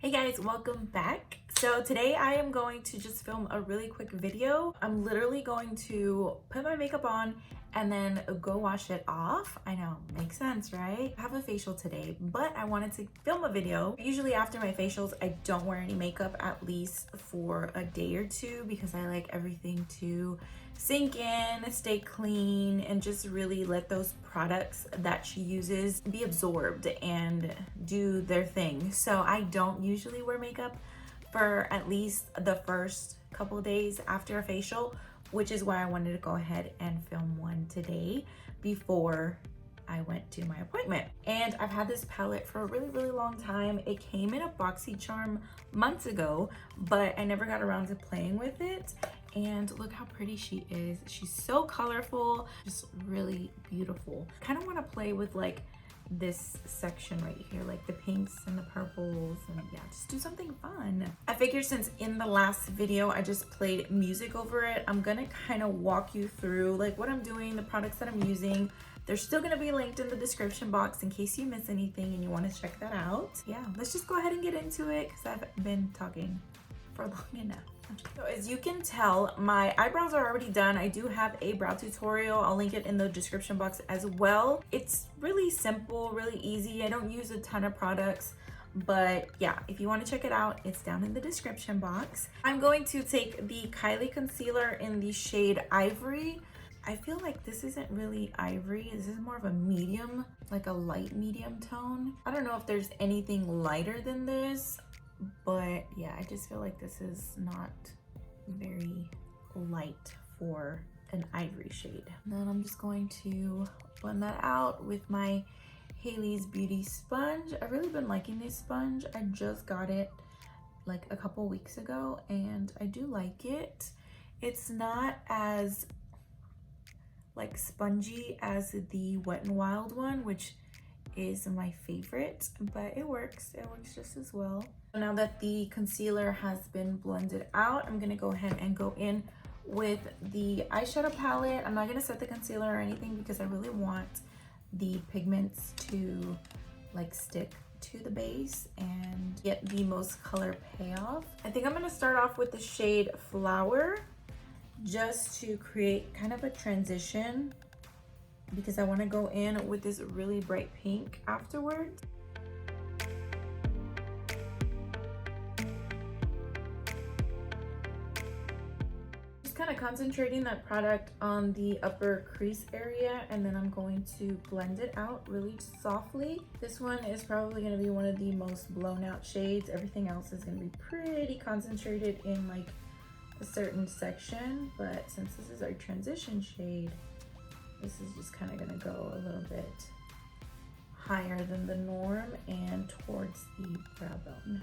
Hey guys, welcome back. So today I am going to just film a really quick video. I'm literally going to put my makeup on and then go wash it off. I know, makes sense, right? I have a facial today, but I wanted to film a video. Usually after my facials, I don't wear any makeup at least for a day or two because I like everything to sink in, stay clean, and just really let those products that she uses be absorbed and do their thing. So I don't usually wear makeup for at least the first couple days after a facial, which is why I wanted to go ahead and film one today before I went to my appointment. And I've had this palette for a really long time. It came in a BOXY charm months ago, but I never got around to playing with it. And look how pretty she is. She's so colorful, just really beautiful. I kind of want to play with like this section right here, like the pinks and the purples, and yeah, just do something fun. I figured since in the last video I just played music over it, I'm gonna kind of walk you through like what I'm doing, the products that I'm using. They're still gonna be linked in the description box in case you miss anything and you want to check that out. Yeah, let's just go ahead and get into it because I've been talking for long enough. So as you can tell, my eyebrows are already done. I do have a brow tutorial. I'll link it in the description box as well. It's really simple, really easy. I don't use a ton of products, but yeah, if you want to check it out, it's down in the description box. I'm going to take the Kylie Concealer in the shade Ivory. I feel like this isn't really ivory. This is more of a medium, like a light medium tone. I don't know if there's anything lighter than this, but yeah, I just feel like this is not very light for an ivory shade. And then I'm just going to blend that out with my Haley's Beauty sponge. I've really been liking this sponge. I just got it like a couple weeks ago and I do like it. It's not as like spongy as the Wet n Wild one, which is my favorite, but it works just as well. Now that the concealer has been blended out, I'm gonna go ahead and go in with the eyeshadow palette. I'm not gonna set the concealer or anything because I really want the pigments to like stick to the base and get the most color payoff. I think I'm gonna start off with the shade Flower just to create kind of a transition because I want to go in with this really bright pink afterwards. Just kind of concentrating that product on the upper crease area, and then I'm going to blend it out really softly. This one is probably going to be one of the most blown out shades. Everything else is going to be pretty concentrated in like a certain section, but since this is our transition shade, this is just kind of going to go a little bit higher than the norm and towards the brow bone.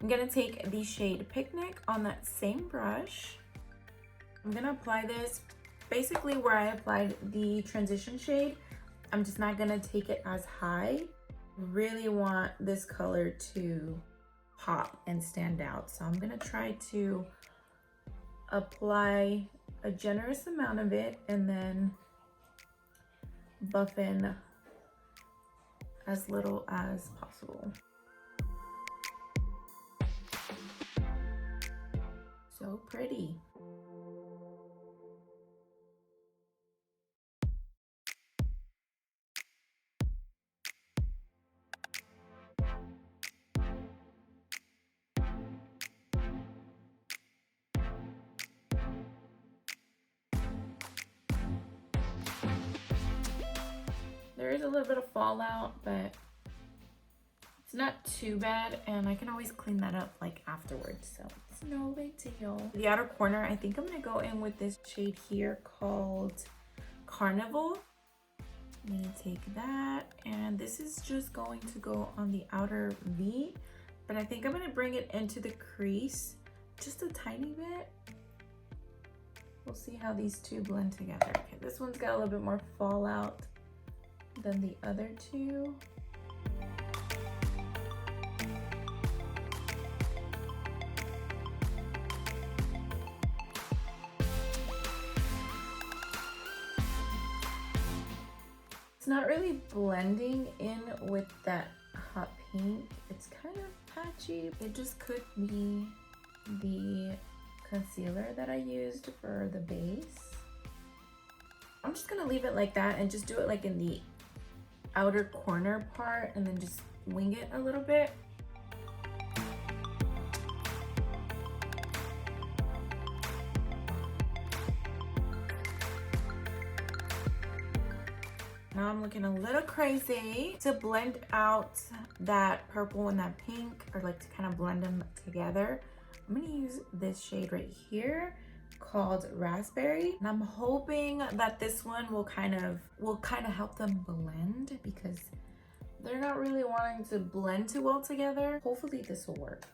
I'm going to take the shade Picnic on that same brush. I'm gonna apply this basically where I applied the transition shade. I'm just not gonna take it as high. Really want this color to pop and stand out. So I'm gonna try to apply a generous amount of it and then buff in as little as possible. So pretty. There is a little bit of fallout, but it's not too bad, and I can always clean that up like afterwards, so it's no big deal. The outer corner, I think I'm gonna go in with this shade here called Carnival. I'm gonna take that, and this is just going to go on the outer V, but I think I'm gonna bring it into the crease just a tiny bit. We'll see how these two blend together. Okay, this one's got a little bit more fallout than the other two. not really blending in with that hot pink. It's kind of patchy. It just could be the concealer that I used for the base. I'm just gonna leave it like that and just do it like in the outer corner part and then just wing it a little bit. Now I'm looking a little crazy to blend out that purple and that pink, or like to kind of blend them together. I'm gonna use this shade right here called Raspberry, and I'm hoping that this one will kind of help them blend, because they're not really wanting to blend too well together. Hopefully this will work.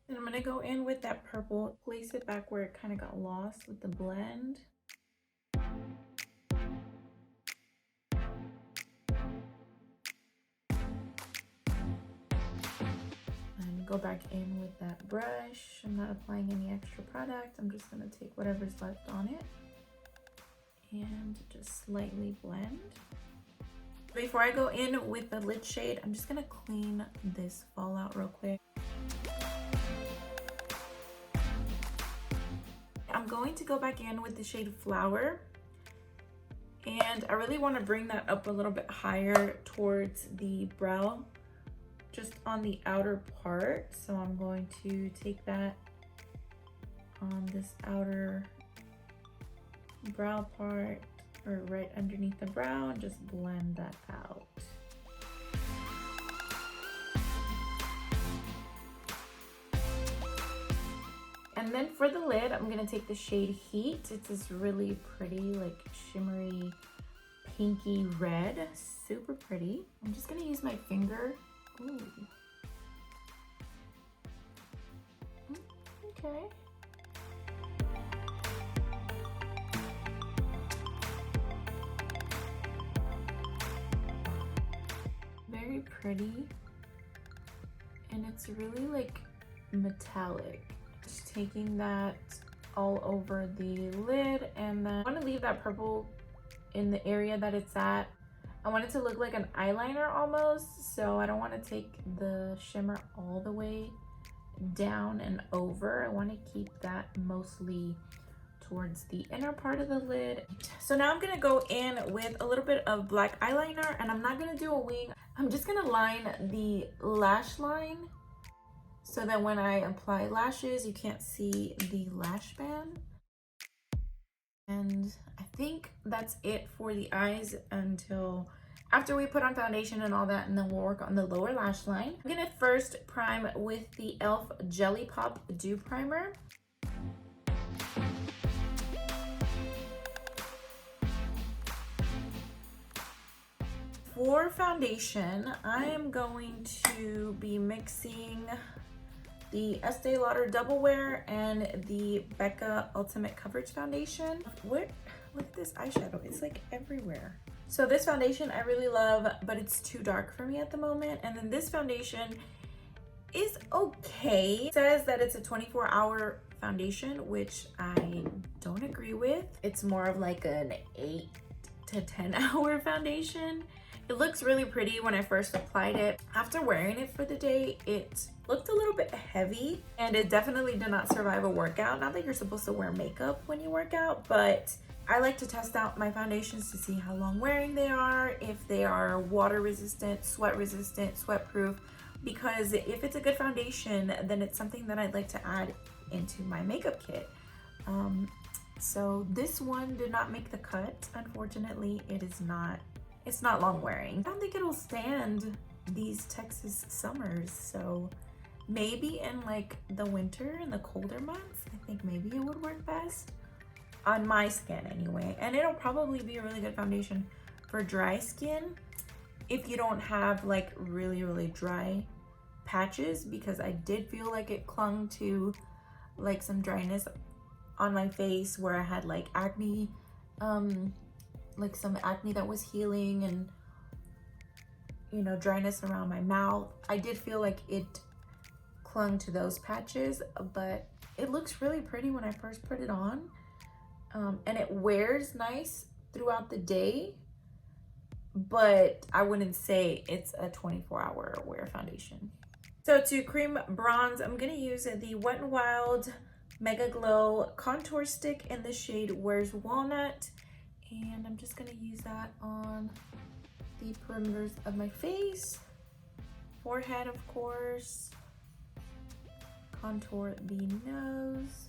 And I'm gonna go in with that purple, place it back where it kind of got lost with the blend. And go back in with that brush. I'm not applying any extra product. I'm just gonna take whatever's left on it and just slightly blend. Before I go in with the lid shade, I'm just gonna clean this fallout real quick. I'm going to go back in with the shade Flower, and I really want to bring that up a little bit higher towards the brow, just on the outer part. So I'm going to take that on this outer brow part, or right underneath the brow, and just blend that out. And then for the lid, I'm gonna take the shade Heat. It's this really pretty, like shimmery, pinky red, super pretty. I'm just gonna use my finger. Ooh. Okay. Very pretty. And it's really like metallic. Just taking that all over the lid, and then I want to leave that purple in the area that it's at. I want it to look like an eyeliner almost, so I don't want to take the shimmer all the way down and over. I want to keep that mostly towards the inner part of the lid. So now I'm going to go in with a little bit of black eyeliner, and I'm not going to do a wing. I'm just going to line the lash line so that when I apply lashes, you can't see the lash band. And I think that's it for the eyes until after we put on foundation and all that, and then we'll work on the lower lash line. I'm gonna first prime with the e.l.f. Jelly Pop Dew Primer. For foundation, I am going to be mixing the Estee Lauder Double Wear and the Becca Ultimate Coverage Foundation. Look at this eyeshadow, it's like everywhere. So this foundation I really love, but it's too dark for me at the moment. And then this foundation is okay. It says that it's a 24-hour foundation, which I don't agree with. It's more of like an 8 to 10-hour foundation. It looks really pretty when I first applied it. After wearing it for the day, it looked a little bit heavy, and it definitely did not survive a workout. Not that you're supposed to wear makeup when you work out, but I like to test out my foundations to see how long wearing they are, if they are water resistant, sweat proof, because if it's a good foundation, then it's something that I'd like to add into my makeup kit. So this one did not make the cut. Unfortunately, it's not long wearing. I don't think it'll stand these Texas summers, so maybe in like the winter and the colder months, I think maybe it would work best on my skin anyway. And it'll probably be a really good foundation for dry skin if you don't have like really dry patches, because I did feel like it clung to like some dryness on my face where I had like acne, like some acne that was healing, and you know, dryness around my mouth. I did feel like it clung to those patches, but it looks really pretty when I first put it on. And it wears nice throughout the day, but I wouldn't say it's a 24-hour wear foundation. So to cream bronze, I'm gonna use the Wet n Wild Mega Glow Contour Stick in the shade Where's Walnut. And I'm just gonna use that on the perimeters of my face, forehead, of course, contour the nose,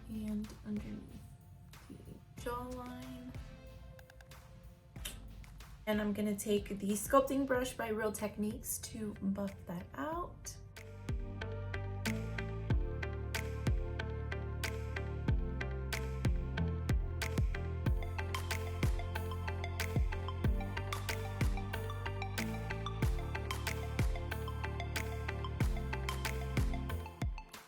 and underneath the jawline. And I'm gonna take the sculpting brush by Real Techniques to buff that out.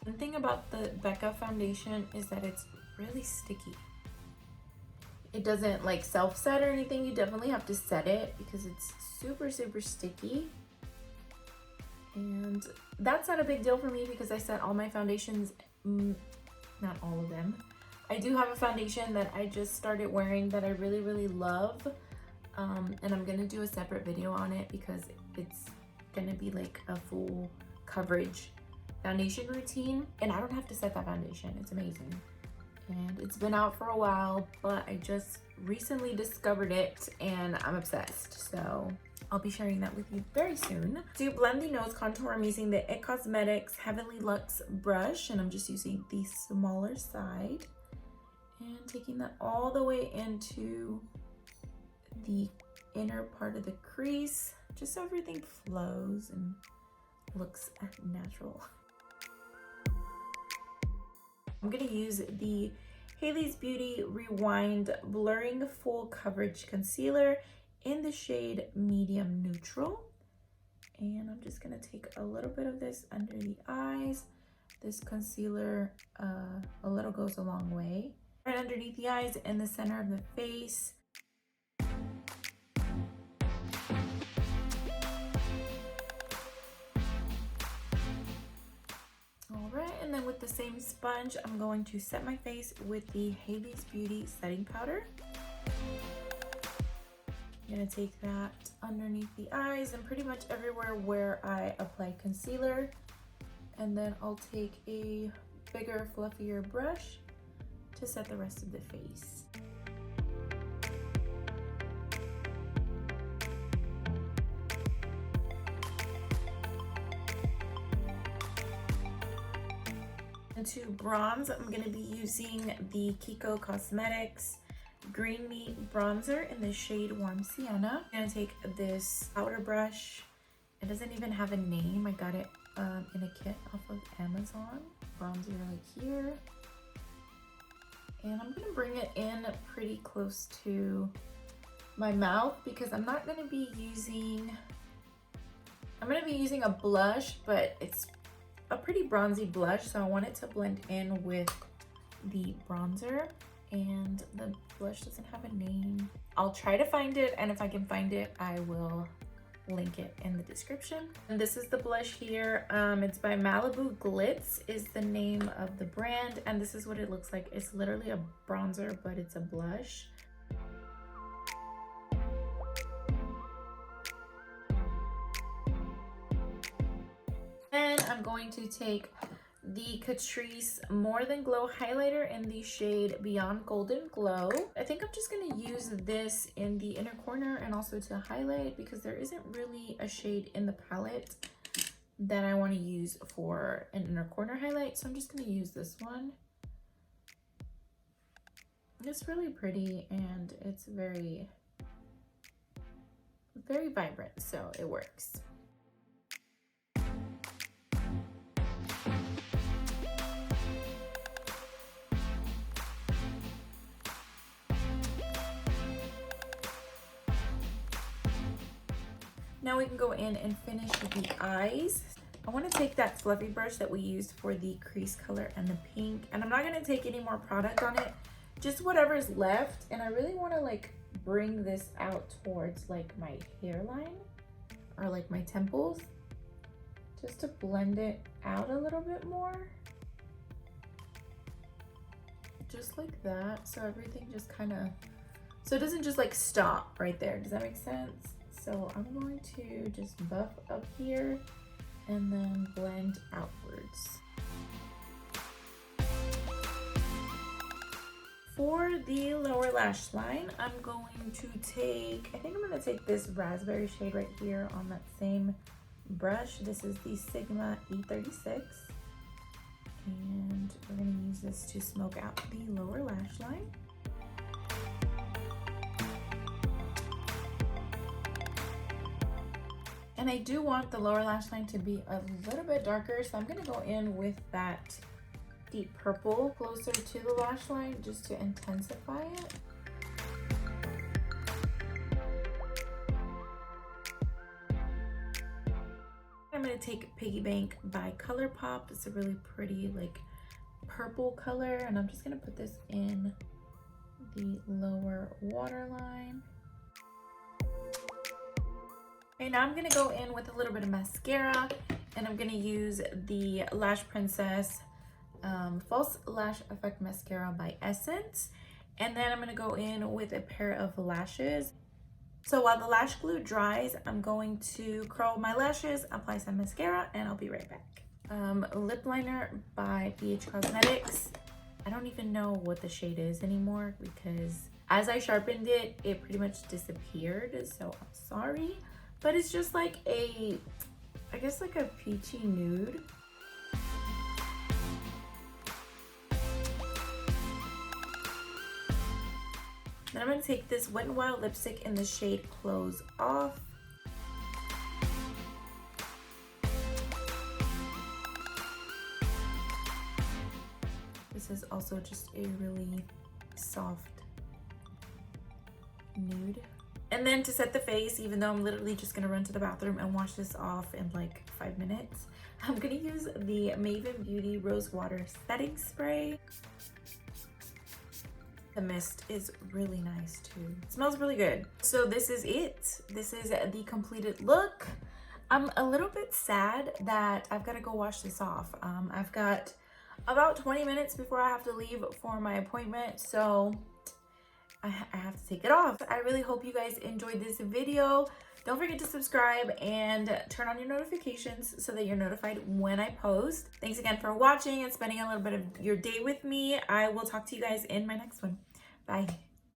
The thing about the Becca foundation is that it's really sticky. It doesn't like self-set or anything. You definitely have to set it because it's super, super sticky. And that's not a big deal for me because I set all my foundations, not all of them. I do have a foundation that I just started wearing that I really, really love. And I'm gonna do a separate video on it because it's gonna be like a full coverage foundation routine. And I don't have to set that foundation. It's amazing. And it's been out for a while, but I just recently discovered it and I'm obsessed. So I'll be sharing that with you very soon. To blend the nose contour, I'm using the BHCosmetics Heavenly Luxe brush, and I'm just using the smaller side and taking that all the way into the inner part of the crease, just so everything flows and looks natural. I'm gonna use the Hailey's Beauty Rewind Blurring Full Coverage Concealer in the shade Medium Neutral. And I'm just gonna take a little bit of this under the eyes. This concealer, a little goes a long way. Right underneath the eyes in the center of the face. And then with the same sponge, I'm going to set my face with the Hailey's Beauty setting powder. I'm gonna take that underneath the eyes and pretty much everywhere where I apply concealer. And then I'll take a bigger, fluffier brush to set the rest of the face. To bronze, I'm going to be using the Kiko Cosmetics Green Meat Bronzer in the shade Warm Sienna. I'm going to take this powder brush. It doesn't even have a name. I got it in a kit off of Amazon. Bronzer right here. And I'm going to bring it in pretty close to my mouth because I'm not going to be using... I'm going to be using a blush, but it's a pretty bronzy blush, so I want it to blend in with the bronzer, and the blush doesn't have a name. I'll try to find it, and if I can find it, I will link it in the description. And this is the blush here. It's by Malibu. Glitz is the name of the brand, and this is what it looks like. It's literally a bronzer, but it's a blush. And I'm going to take the Catrice More Than Glow highlighter in the shade Beyond Golden Glow. I think I'm just going to use this in the inner corner and also to highlight because there isn't really a shade in the palette that I want to use for an inner corner highlight. So I'm just going to use this one. It's really pretty and it's very, very vibrant, so it works. Now we can go in and finish the eyes. I want to take that fluffy brush that we used for the crease color and the pink, and I'm not going to take any more product on it just whatever's left. And I really want to like bring this out towards like my hairline or like my temples, just to blend it out a little bit more. Just like that, so everything just kind of, so it doesn't just like stop right there. Does that make sense? So I'm going to just buff up here and then blend outwards. For the lower lash line, I'm going to take, I think I'm going to take this raspberry shade right here on that same brush. This is the Sigma E36. And we're going to use this to smoke out the lower lash line. And I do want the lower lash line to be a little bit darker, so I'm going to go in with that deep purple closer to the lash line just to intensify it. I'm going to take Piggy Bank by Colourpop. It's a really pretty like purple color, and I'm just going to put this in the lower waterline. Okay, now I'm going to go in with a little bit of mascara, and I'm going to use the Lash Princess False Lash Effect Mascara by Essence. And then I'm going to go in with a pair of lashes. So while the lash glue dries, I'm going to curl my lashes, apply some mascara, and I'll be right back. Lip liner by BHCosmetics. I don't even know what the shade is anymore because as I sharpened it, it pretty much disappeared. So I'm sorry, but it's just like a, I guess like a peachy nude. Then I'm going to take this Wet n Wild lipstick in the shade Close Off. This is also just a really soft nude. And then to set the face, even though I'm literally just going to run to the bathroom and wash this off in like 5 minutes, I'm going to use the Maven Beauty Rose Water Setting Spray. The mist is really nice too. It smells really good. So this is it. This is the completed look. I'm a little bit sad that I've got to go wash this off. I've got about 20 minutes before I have to leave for my appointment, so I have to take it off. I really hope you guys enjoyed this video. Don't forget to subscribe and turn on your notifications so that you're notified when I post. Thanks again for watching and spending a little bit of your day with me. I will talk to you guys in my next one. Bye.